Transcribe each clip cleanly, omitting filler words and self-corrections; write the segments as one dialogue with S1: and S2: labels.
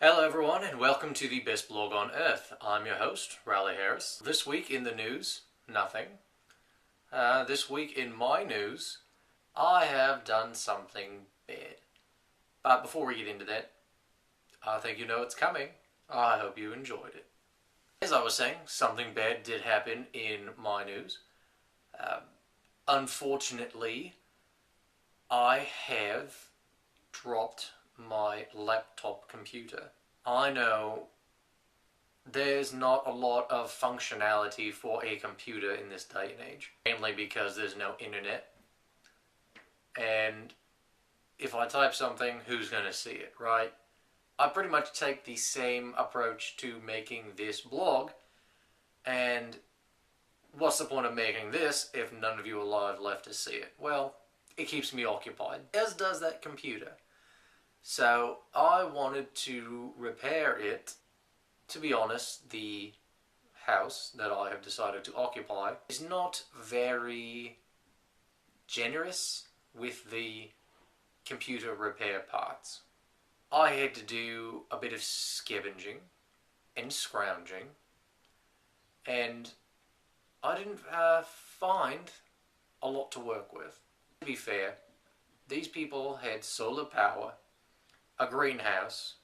S1: Hello everyone and welcome to the best blog on earth. I'm your host, Riley Harris. This week in the news, nothing. This week in my news, I have done something bad. But before we get into that, I think you know it's coming. I hope you enjoyed it. As I was saying, something bad did happen in my news. Unfortunately, I have dropped my laptop computer. I know there's not a lot of functionality for a computer in this day and age, mainly because there's no internet. And if I type something, who's going to see it, right? I pretty much take the same approach to making this blog, and what's the point of making this if none of you alive left to see it? Well, it keeps me occupied, as does that computer. So I wanted to repair it. To be honest, the house that I have decided to occupy is not very generous with the computer repair parts. I had to do a bit of scavenging and scrounging, and I didn't find a lot to work with. To be fair, these people had solar power, a greenhouse,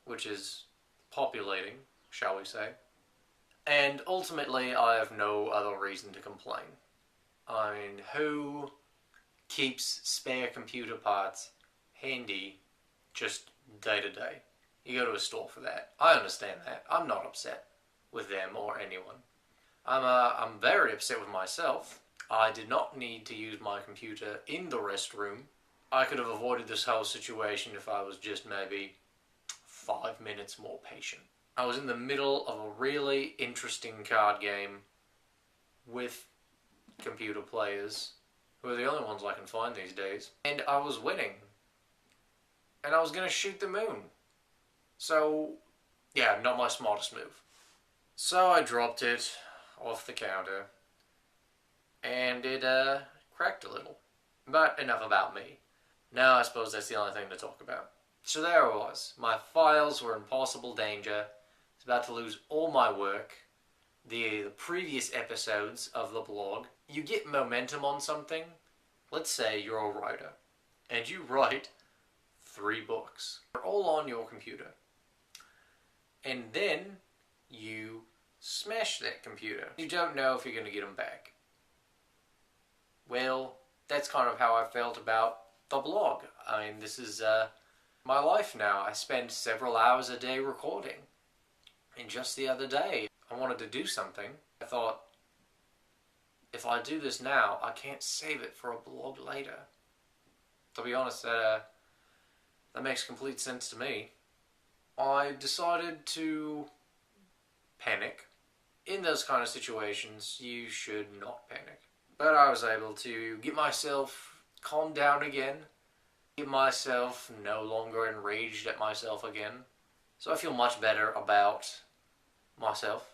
S1: which is populating, shall we say, and ultimately I have no other reason to complain. I mean, who keeps spare computer parts handy just day to day? You go to a store for that. I understand that. I'm not upset with them or anyone. I'm very upset with myself. I did not need to use my computer in the restroom. I could have avoided this whole situation if I was just maybe 5 minutes more patient. I was in the middle of a really interesting card game with computer players, who are the only ones I can find these days, and I was winning. And I was going to shoot the moon. So, yeah, not my smartest move. So I dropped it off the counter, and it cracked a little. But enough about me. Now I suppose that's the only thing to talk about. So there I was. My files were in possible danger. I was about to lose all my work. The previous episodes of the blog. You get momentum on something. Let's say you're a writer, and you write 3 books. They're all on your computer. And then you smash that computer. You don't know if you're going to get them back. Well, that's kind of how I felt about the blog. I mean, this is my life now. I spend several hours a day recording. And just the other day, I wanted to do something. I thought, if I do this now, I can't save it for a blog later. To be honest, that makes complete sense to me. I decided to panic. In those kind of situations, you should not panic. But I was able to get myself calmed down again, get myself no longer enraged at myself again. So I feel much better about myself.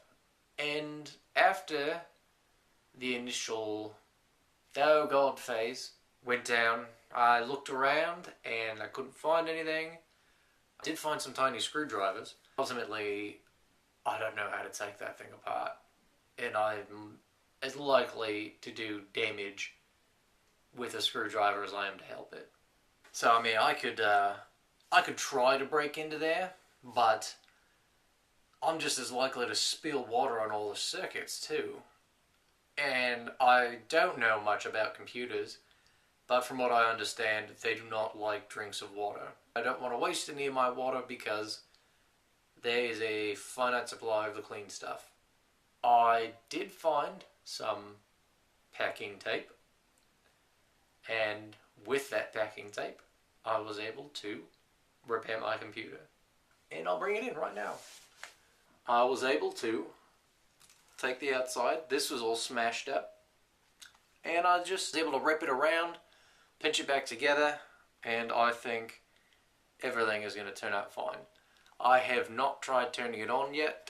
S1: And after the initial oh god phase went down, I looked around and I couldn't find anything. I did find some tiny screwdrivers. Ultimately, I don't know how to take that thing apart, and I'm as likely to do damage with a screwdriver as I am to help it. So I mean, I could try to break into there, but I'm just as likely to spill water on all the circuits too. And I don't know much about computers, but from what I understand, they do not like drinks of water. I don't want to waste any of my water because there is a finite supply of the clean stuff. I did find some packing tape, and with that packing tape, I was able to repair my computer. And I'll bring it in right now. I was able to take the outside. This was all smashed up. And I just was able to wrap it around, pinch it back together, and I think everything is going to turn out fine. I have not tried turning it on yet,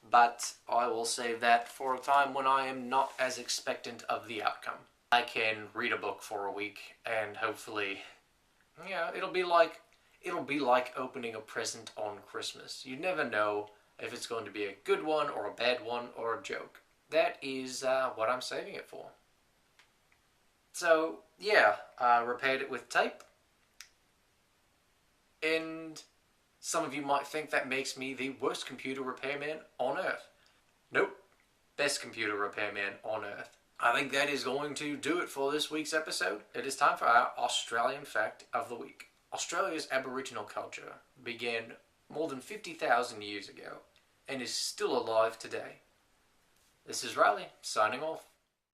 S1: but I will save that for a time when I am not as expectant of the outcome. I can read a book for a week and hopefully, it'll be like it'll be like opening a present on Christmas. You never know if it's going to be a good one or a bad one or a joke. That is what I'm saving it for. So, yeah, I repaired it with tape. And some of you might think that makes me the worst computer repairman on earth. Nope. Best computer repairman on earth. I think that is going to do it for this week's episode. It is time for our Australian fact of the week. Australia's Aboriginal culture began more than 50,000 years ago and is still alive today. This is Riley, signing off.